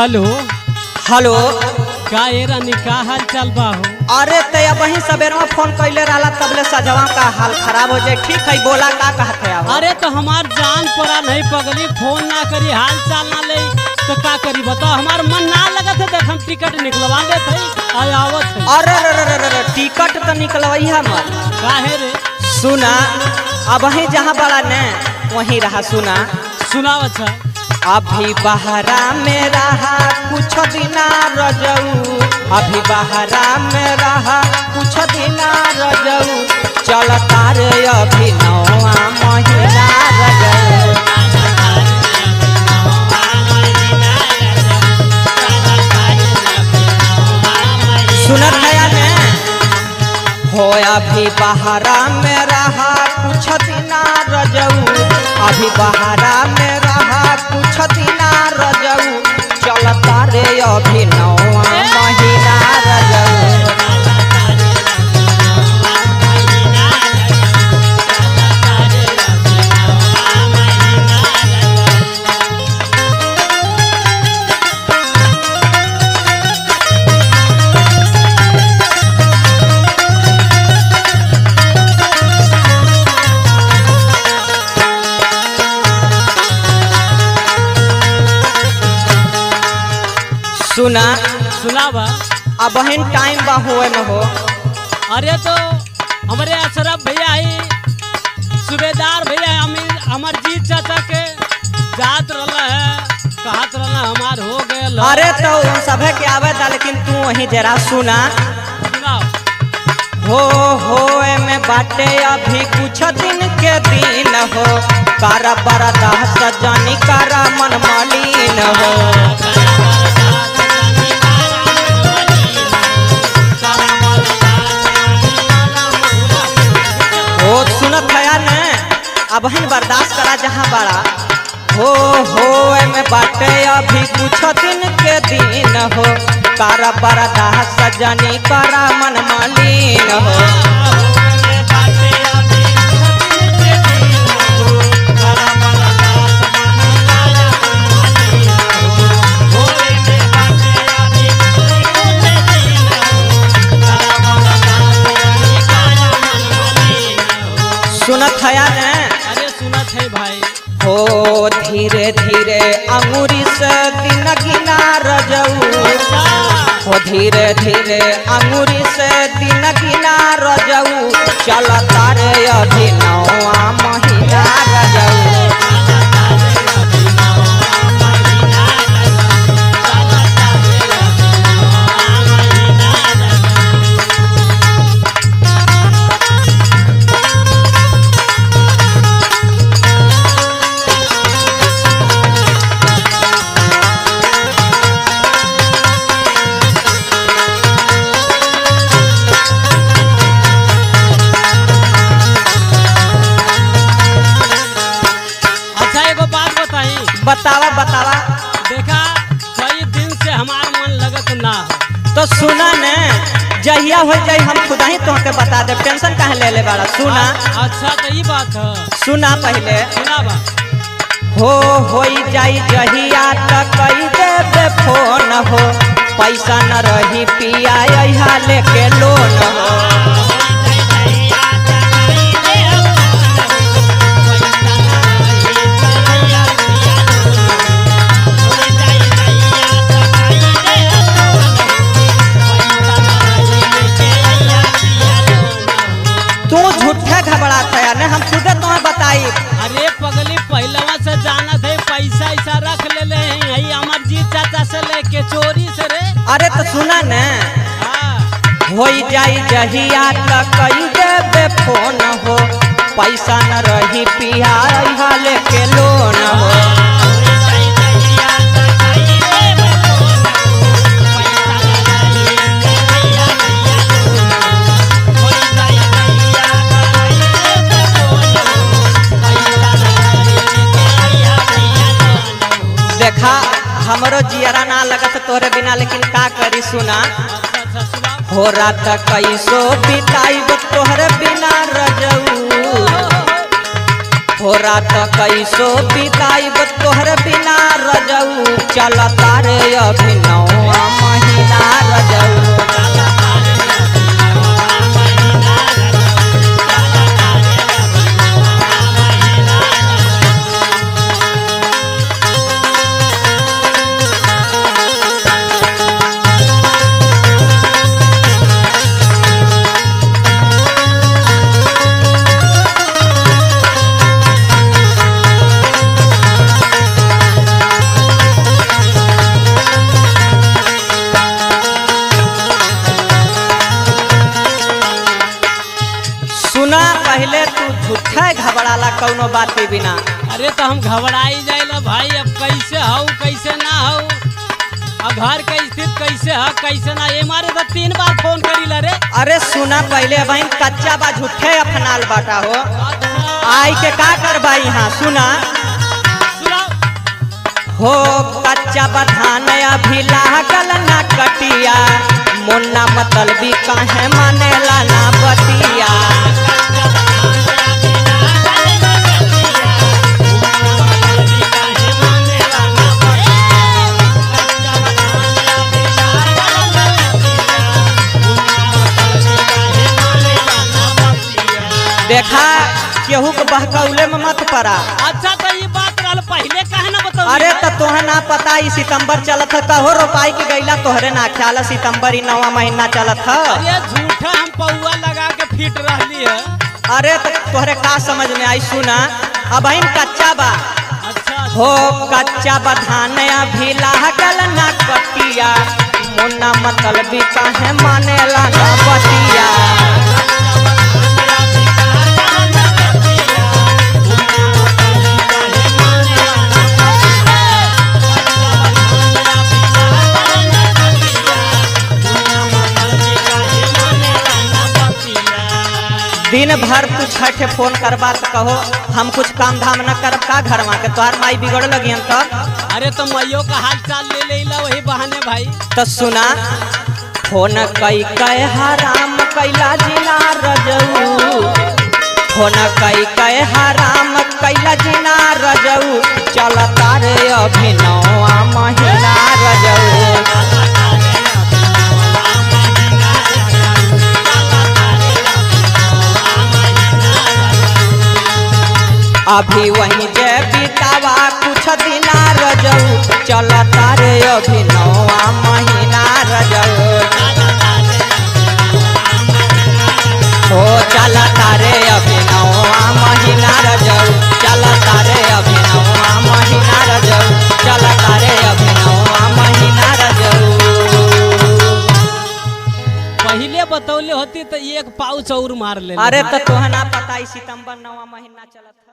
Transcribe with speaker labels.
Speaker 1: Hello
Speaker 2: hello.
Speaker 1: का ए रानी का हाल चाल बा हो?
Speaker 2: अरे तय वही सबेरवा फोन कैले रहला तबले सजवा का हाल खराब हो जाए। ठीक है बोला का कहते हो?
Speaker 1: अरे तो हमार जान पड़ा नहीं पगली, फोन ना करी हाल चाल ना ले तो का करी बताओ। हमार मन ना लगत है, देख हम टिकट निकलवा लेते है आवत है।
Speaker 2: अरे टिकट तो निकलवाई है मत।
Speaker 1: काहे रे?
Speaker 2: सुना अब वही जहाँ बड़ा ने वहीं रहा। सुना
Speaker 1: सुनाव। अच्छा
Speaker 2: अभी बहरा में रहा कुछ दिना रजऊ, अभी बहरा में रहा कुछ दिना रजऊ, चलता रे अभी नौवा महीना रजऊ। सुनत है ने हो अभी बहरा में रहा कुछ दिना रजऊ, अभी बहरा में रहा कुछ दिना रजऊ, चलता रे अभी नौवा महीना रजऊ। सुना
Speaker 1: सुनावा।
Speaker 2: अब बहन टाइम बा होए न हो।
Speaker 1: अरे तो हमारे अशरफ भैया ही सूबेदार भैया अमरजीत चाचा के जात रहला है, कहत रहला हमार हो गए।
Speaker 2: अरे तो सभे के आवे था लेकिन तू वहीं जरा सुना।
Speaker 1: सुनाओ।
Speaker 2: हो में बाटे अभी कुछ दिन के दिन हो, कारा बरदा सजनी कारा मन मलिन हो। हो सुनत है न अब हन बर्दाश्त करा जहाँ बड़ा। हो में बाटे अभी कुछ दिन के दिन हो, कारा बरदा सजनी कारा मन मलिन हो। सुनत है न?
Speaker 1: अरे सुनत है भाई।
Speaker 2: हो धीरे धीरे अंगूरी से दिन गिना रजऊ, हो धीरे धीरे अंगूरी से दिन गिना रजऊ, चलता रे अभी नौवा महीना रजऊ। बतावा बतावा।
Speaker 1: देखा कई दिन से हमार मन लगत ना हो।
Speaker 2: तो सुना न जहिया हो जाई हम खुदा ही तुमके बता दे, टेंशन काहे ले ले बाड़ा। सुना।
Speaker 1: अच्छा तो ये बात है।
Speaker 2: सुना पहले।
Speaker 1: सुनावा।
Speaker 2: होई जाई जहिया तक कई देबे फोन हो, पैसा न रही पिया यहाँ लेके लोन हो। घबराता है न हम खुदे तुम्हें बताई।
Speaker 1: अरे पगली पहलवा से जाना थे, पैसा ऐसा रख ले ले यही अमरजीत चाचा से लेके चोरी से रे।
Speaker 2: अरे तो सुना न होई जाई जहिया तक कई देबे फोन हो, पैसा न रही पिया यहाँ लेके लोन हो। देखा हमरो जियरा ना लगत तोरे बिना, लेकिन का करी। सुना हो रात कैसो बिताइब तोहरे बिना रजऊ, छोरा तो कैसो बिताइब तोहर बिना रजऊ चलता रे अभी 9 महीना रजऊ। सुना पहले तू झूठे घबराला कौनो बात के बिना।
Speaker 1: अरे तो हम घबराई जाइला भाई, अब कैसे हऊ कैसे ना हऊ, अब घर के स्थिति कैसे है कैसे ना, ये मारे तो 3 बार फोन करीला रे।
Speaker 2: अरे सुना पहले बहन कच्चा बा झूठे अपनाल बाटा हो,
Speaker 1: अच्छा
Speaker 2: आई के का करबा यहाँ सुना
Speaker 1: सुनाओ।
Speaker 2: हो कच्चा बधान अभी लागल ना कटिया, मुन्ना मतलबी काहे मानेला ना बतिया। देखा केहू के बहकौले में मत पड़ा।
Speaker 1: अच्छा तो ये बात रहल पहले काहे ना बताऊ।
Speaker 2: अरे तो तोहे ना पता ई सितंबर चलत है, कहो रोपाई के गईला तोहरे ना ख्याल सितंबर ही 9वां महीना चलत है।
Speaker 1: अरे झूठा हम पौआ लगा के फिट रहली है।
Speaker 2: अरे तो तोहरे का समझ में आई सुना, अब हम कच्चा बा
Speaker 1: अच्छा
Speaker 2: हो कच्चा बधान अभी लागल ना कटिया, मुन्ना मतलबी काहे मानेला ना बतिया। दिन भर तू छठे फोन करबा तो कहो हम कुछ काम धाम न करब का घरवा के, तोहार माई बिगड़ लगी हम तब।
Speaker 1: अरे तो मैयो का हाल चाल ले लेला वही बहाने भाई।
Speaker 2: तो सुना फोन कई कई हराम कैला जिना रजऊ, फोन कई कई हराम कैला जिना रजऊ चलता रे अभी 9वां महीना रजऊ। अभी वहीं जे बितावा कुछ दिना रजऊ चलता रे अभी 9वां महीना रजऊ। हो चलता रे अभी 9वां महीना रजऊ, चलता रे अभी 9वां महीना रजऊ, चलता रे अभी 9वां महीना रजऊ।
Speaker 1: पहले बतौले होती तो 1 पाउच और मार ले।
Speaker 2: अरे तो तोहे ना पता ई सितंबर 9वां महीना चलता।